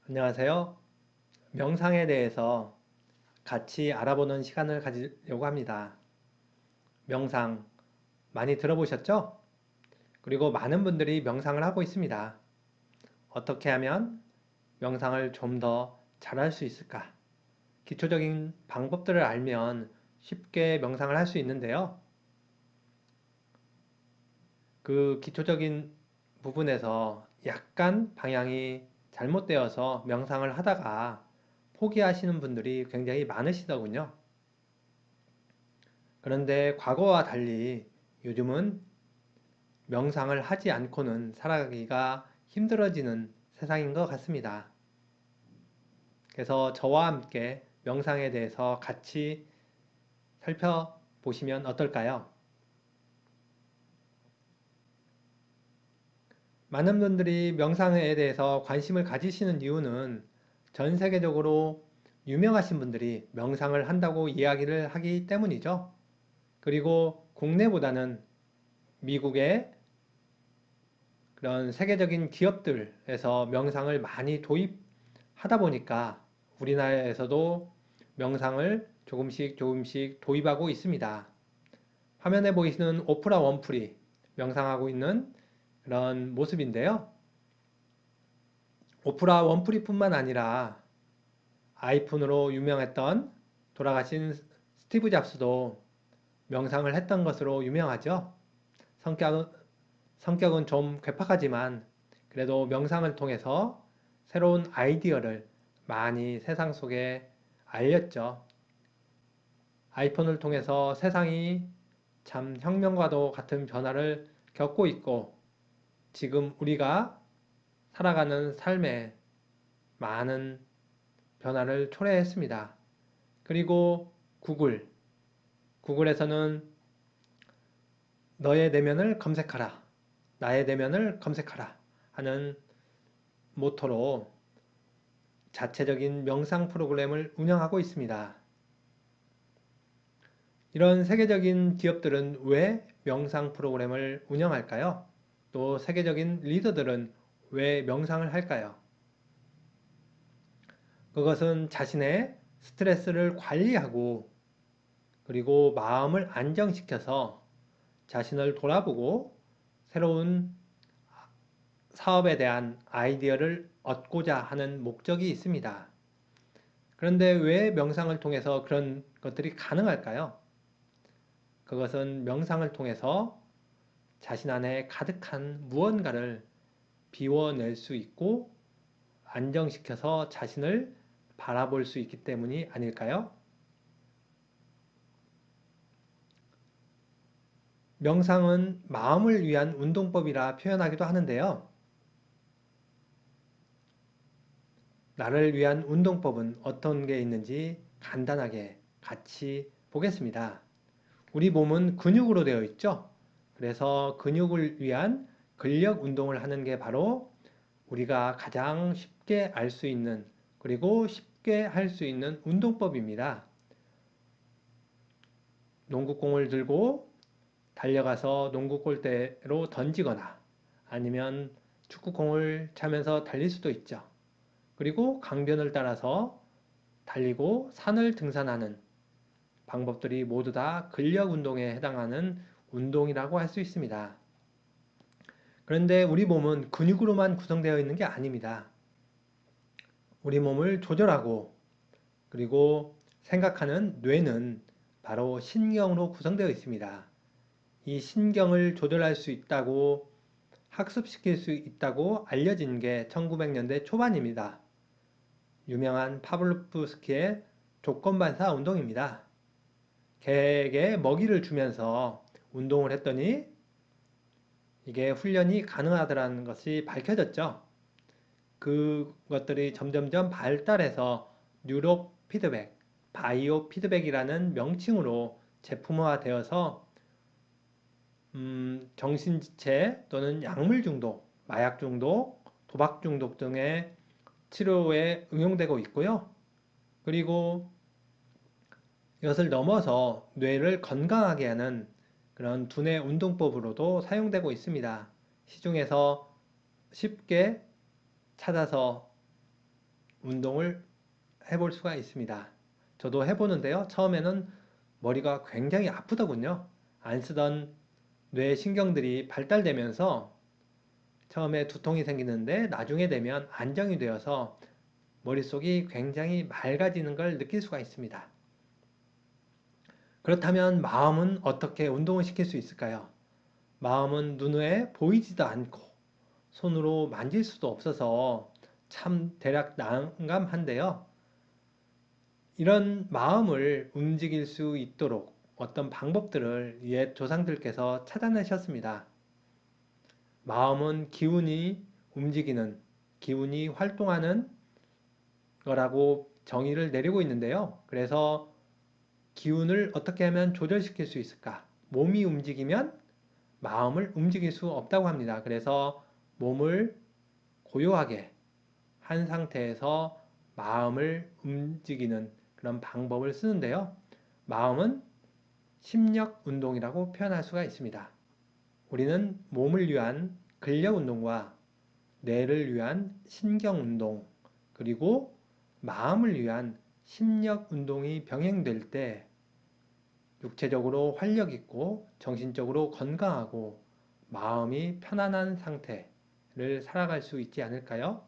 안녕하세요. 명상에 대해서 같이 알아보는 시간을 가지려고 합니다. 명상 많이 들어보셨죠? 그리고 많은 분들이 명상을 하고 있습니다. 어떻게 하면 명상을 좀 더 잘할 수 있을까? 기초적인 방법들을 알면 쉽게 명상을 할 수 있는데요. 그 기초적인 부분에서 약간 방향이 잘못되어서 명상을 하다가 포기하시는 분들이 굉장히 많으시더군요. 그런데 과거와 달리 요즘은 명상을 하지 않고는 살아가기가 힘들어지는 세상인 것 같습니다. 그래서 저와 함께 명상에 대해서 같이 살펴보시면 어떨까요? 많은 분들이 명상에 대해서 관심을 가지시는 이유는 전 세계적으로 유명하신 분들이 명상을 한다고 이야기를 하기 때문이죠. 그리고 국내보다는 미국의 그런 세계적인 기업들에서 명상을 많이 도입하다 보니까 우리나라에서도 명상을 조금씩 조금씩 도입하고 있습니다. 화면에 보이시는 오프라 원프리 명상하고 있는 그런 모습인데요. 오프라 원프리뿐만 아니라 아이폰으로 유명했던 돌아가신 스티브 잡스도 명상을 했던 것으로 유명하죠. 성격은, 성격은 좀 괴팍하지만 그래도 명상을 통해서 새로운 아이디어를 많이 세상 속에 알렸죠. 아이폰을 통해서 세상이 참 혁명과도 같은 변화를 겪고 있고 지금 우리가 살아가는 삶에 많은 변화를 초래했습니다. 그리고 구글에서는 너의 내면을 검색하라, 나의 내면을 검색하라 하는 모토로 자체적인 명상 프로그램을 운영하고 있습니다. 이런 세계적인 기업들은 왜 명상 프로그램을 운영할까요? 또 세계적인 리더들은 왜 명상을 할까요? 그것은 자신의 스트레스를 관리하고 그리고 마음을 안정시켜서 자신을 돌아보고 새로운 사업에 대한 아이디어를 얻고자 하는 목적이 있습니다. 그런데 왜 명상을 통해서 그런 것들이 가능할까요? 그것은 명상을 통해서 자신 안에 가득한 무언가를 비워낼 수 있고 안정시켜서 자신을 바라볼 수 있기 때문이 아닐까요? 명상은 마음을 위한 운동법이라 표현하기도 하는데요. 나를 위한 운동법은 어떤 게 있는지 간단하게 같이 보겠습니다. 우리 몸은 근육으로 되어 있죠? 그래서 근육을 위한 근력 운동을 하는 게 바로 우리가 가장 쉽게 알 수 있는 그리고 쉽게 할 수 있는 운동법입니다. 농구공을 들고 달려가서 농구 골대로 던지거나 아니면 축구공을 차면서 달릴 수도 있죠. 그리고 강변을 따라서 달리고 산을 등산하는 방법들이 모두 다 근력 운동에 해당하는 운동이라고 할 수 있습니다. 그런데 우리 몸은 근육으로만 구성되어 있는 게 아닙니다. 우리 몸을 조절하고 그리고 생각하는 뇌는 바로 신경으로 구성되어 있습니다. 이 신경을 조절할 수 있다고 학습시킬 수 있다고 알려진 게 1900년대 초반입니다. 유명한 파블로프스키의 조건반사 운동입니다. 개에게 먹이를 주면서 운동을 했더니 이게 훈련이 가능하다는 것이 밝혀졌죠. 그것들이 점점점 발달해서 뉴로 피드백, 바이오 피드백이라는 명칭으로 제품화되어서 정신지체 또는 약물 중독, 마약 중독, 도박 중독 등의 치료에 응용되고 있고요. 그리고 이것을 넘어서 뇌를 건강하게 하는 그런 두뇌 운동법으로도 사용되고 있습니다. 시중에서 쉽게 찾아서 운동을 해볼 수가 있습니다. 저도 해보는데요. 처음에는 머리가 굉장히 아프더군요. 안 쓰던 뇌 신경들이 발달되면서 처음에 두통이 생기는데 나중에 되면 안정이 되어서 머릿속이 굉장히 맑아지는 걸 느낄 수가 있습니다. 그렇다면 마음은 어떻게 운동을 시킬 수 있을까요? 마음은 눈에 보이지도 않고 손으로 만질 수도 없어서 참 대략 난감한데요. 이런 마음을 움직일 수 있도록 어떤 방법들을 옛 조상들께서 찾아내셨습니다. 마음은 기운이 움직이는, 기운이 활동하는 거라고 정의를 내리고 있는데요. 그래서 기운을 어떻게 하면 조절시킬 수 있을까? 몸이 움직이면 마음을 움직일 수 없다고 합니다. 그래서 몸을 고요하게 한 상태에서 마음을 움직이는 그런 방법을 쓰는데요. 마음은 심력 운동이라고 표현할 수가 있습니다. 우리는 몸을 위한 근력 운동과 뇌를 위한 신경 운동, 그리고 마음을 위한 심력 운동이 병행될 때 육체적으로 활력 있고 정신적으로 건강하고 마음이 편안한 상태를 살아갈 수 있지 않을까요?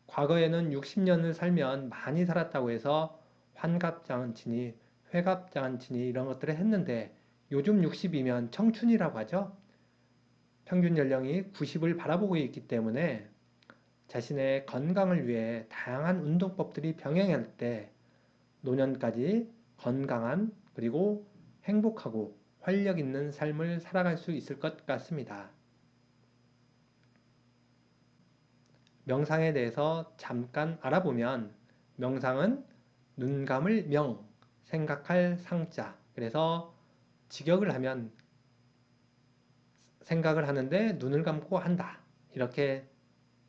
과거에는 60년을 살면 많이 살았다고 해서 환갑잔치니 회갑잔치니 이런 것들을 했는데 요즘 60이면 청춘이라고 하죠. 평균 연령이 90을 바라보고 있기 때문에 자신의 건강을 위해 다양한 운동법들이 병행할 때 노년까지 건강한 그리고 행복하고 활력 있는 삶을 살아갈 수 있을 것 같습니다. 명상에 대해서 잠깐 알아보면 명상은 눈 감을 명, 생각할 상자. 그래서 직역을 하면 생각을 하는데 눈을 감고 한다. 이렇게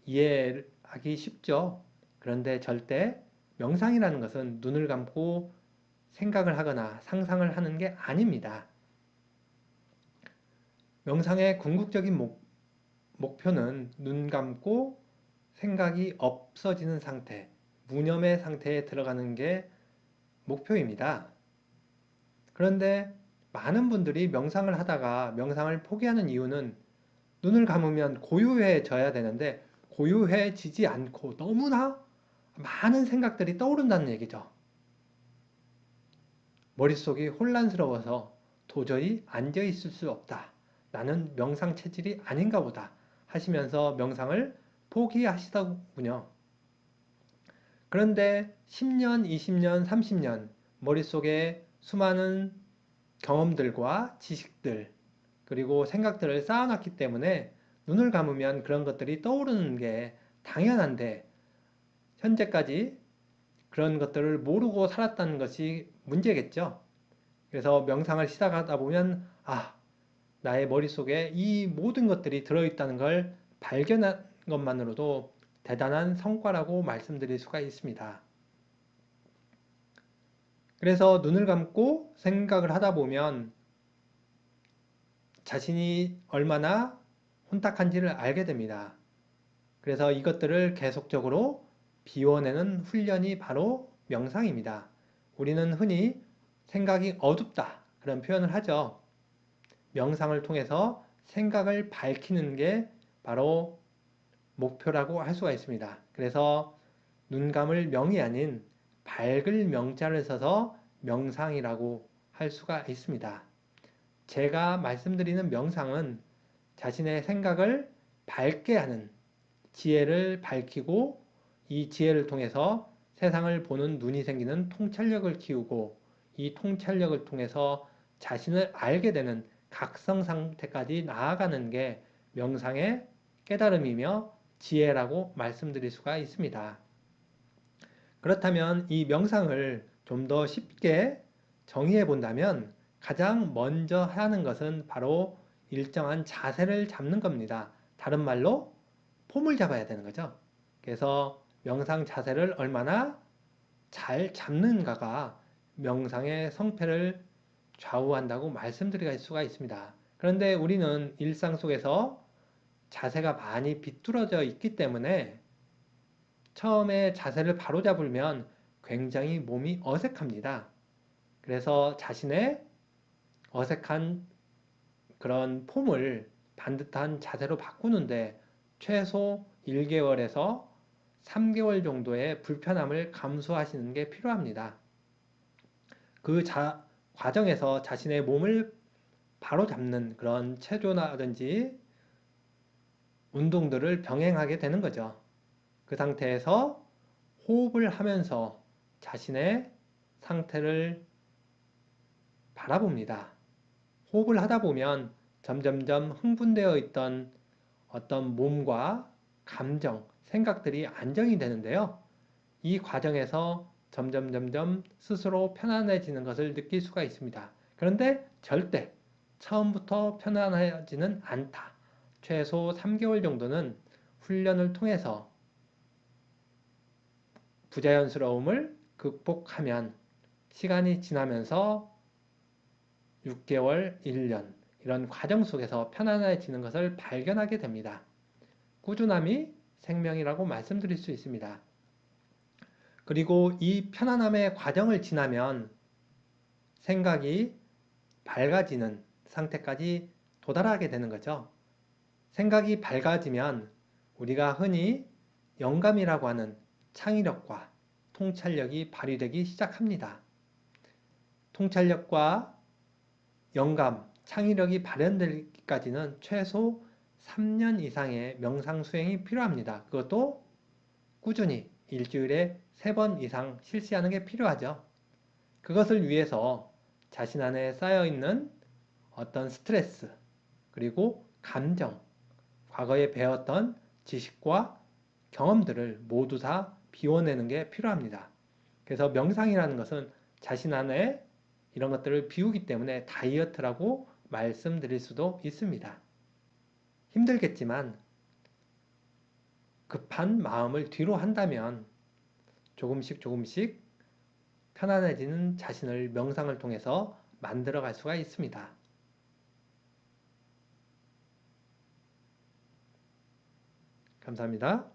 이해하기 쉽죠. 그런데 절대 명상이라는 것은 눈을 감고 생각을 하거나 상상을 하는 게 아닙니다. 명상의 궁극적인 목표는 눈 감고 생각이 없어지는 상태, 무념의 상태에 들어가는 게 목표입니다. 그런데 많은 분들이 명상을 하다가 명상을 포기하는 이유는 눈을 감으면 고요해져야 되는데 고요해지지 않고 너무나 많은 생각들이 떠오른다는 얘기죠. 머릿속이 혼란스러워서 도저히 앉아 있을 수 없다. 나는 명상 체질이 아닌가 보다 하시면서 명상을 포기하시더군요. 그런데 10년, 20년, 30년 머릿속에 수많은 경험들과 지식들 그리고 생각들을 쌓아놨기 때문에 눈을 감으면 그런 것들이 떠오르는 게 당연한데 현재까지 그런 것들을 모르고 살았다는 것이 문제겠죠. 그래서 명상을 시작하다 보면 나의 머릿속에 이 모든 것들이 들어있다는 걸 발견한 것만으로도 대단한 성과라고 말씀드릴 수가 있습니다. 그래서 눈을 감고 생각을 하다 보면 자신이 얼마나 혼탁한지를 알게 됩니다. 그래서 이것들을 계속적으로 비워내는 훈련이 바로 명상입니다. 우리는 흔히 생각이 어둡다 그런 표현을 하죠. 명상을 통해서 생각을 밝히는 게 바로 목표라고 할 수가 있습니다. 그래서 눈 감을 명이 아닌 밝을 명자를 써서 명상이라고 할 수가 있습니다. 제가 말씀드리는 명상은 자신의 생각을 밝게 하는 지혜를 밝히고 이 지혜를 통해서 세상을 보는 눈이 생기는 통찰력을 키우고 이 통찰력을 통해서 자신을 알게 되는 각성 상태까지 나아가는 게 명상의 깨달음이며 지혜라고 말씀드릴 수가 있습니다. 그렇다면 이 명상을 좀 더 쉽게 정의해 본다면 가장 먼저 하는 것은 바로 일정한 자세를 잡는 겁니다. 다른 말로 폼을 잡아야 되는 거죠. 그래서 명상 자세를 얼마나 잘 잡는가가 명상의 성패를 좌우한다고 말씀드릴 수가 있습니다. 그런데 우리는 일상 속에서 자세가 많이 비뚤어져 있기 때문에 처음에 자세를 바로잡으면 굉장히 몸이 어색합니다. 그래서 자신의 어색한 그런 폼을 반듯한 자세로 바꾸는데 최소 1개월에서 3개월 정도의 불편함을 감수하시는 게 필요합니다. 그 과정에서 자신의 몸을 바로잡는 그런 체조라든지 운동들을 병행하게 되는 거죠. 그 상태에서 호흡을 하면서 자신의 상태를 바라봅니다. 호흡을 하다 보면 점점점 흥분되어 있던 어떤 몸과 감정, 생각들이 안정이 되는데요. 이 과정에서 점점 스스로 편안해지는 것을 느낄 수가 있습니다. 그런데 절대 처음부터 편안해지는 않다. 최소 3개월 정도는 훈련을 통해서 부자연스러움을 극복하면 시간이 지나면서 6개월, 1년 이런 과정 속에서 편안해지는 것을 발견하게 됩니다. 꾸준함이 생명이라고 말씀드릴 수 있습니다. 그리고 이 편안함의 과정을 지나면 생각이 밝아지는 상태까지 도달하게 되는 거죠. 생각이 밝아지면 우리가 흔히 영감이라고 하는 창의력과 통찰력이 발휘되기 시작합니다. 통찰력과 영감, 창의력이 발현되기까지는 최소 3년 이상의 명상 수행이 필요합니다. 그것도 꾸준히 일주일에 3번 이상 실시하는 게 필요하죠. 그것을 위해서 자신 안에 쌓여있는 어떤 스트레스, 그리고 감정, 과거에 배웠던 지식과 경험들을 모두 다 비워내는 게 필요합니다. 그래서 명상이라는 것은 자신 안에 이런 것들을 비우기 때문에 다이어트라고 말씀드릴 수도 있습니다. 힘들겠지만 급한 마음을 뒤로 한다면 조금씩 편안해지는 자신을 명상을 통해서 만들어 갈 수가 있습니다. 감사합니다.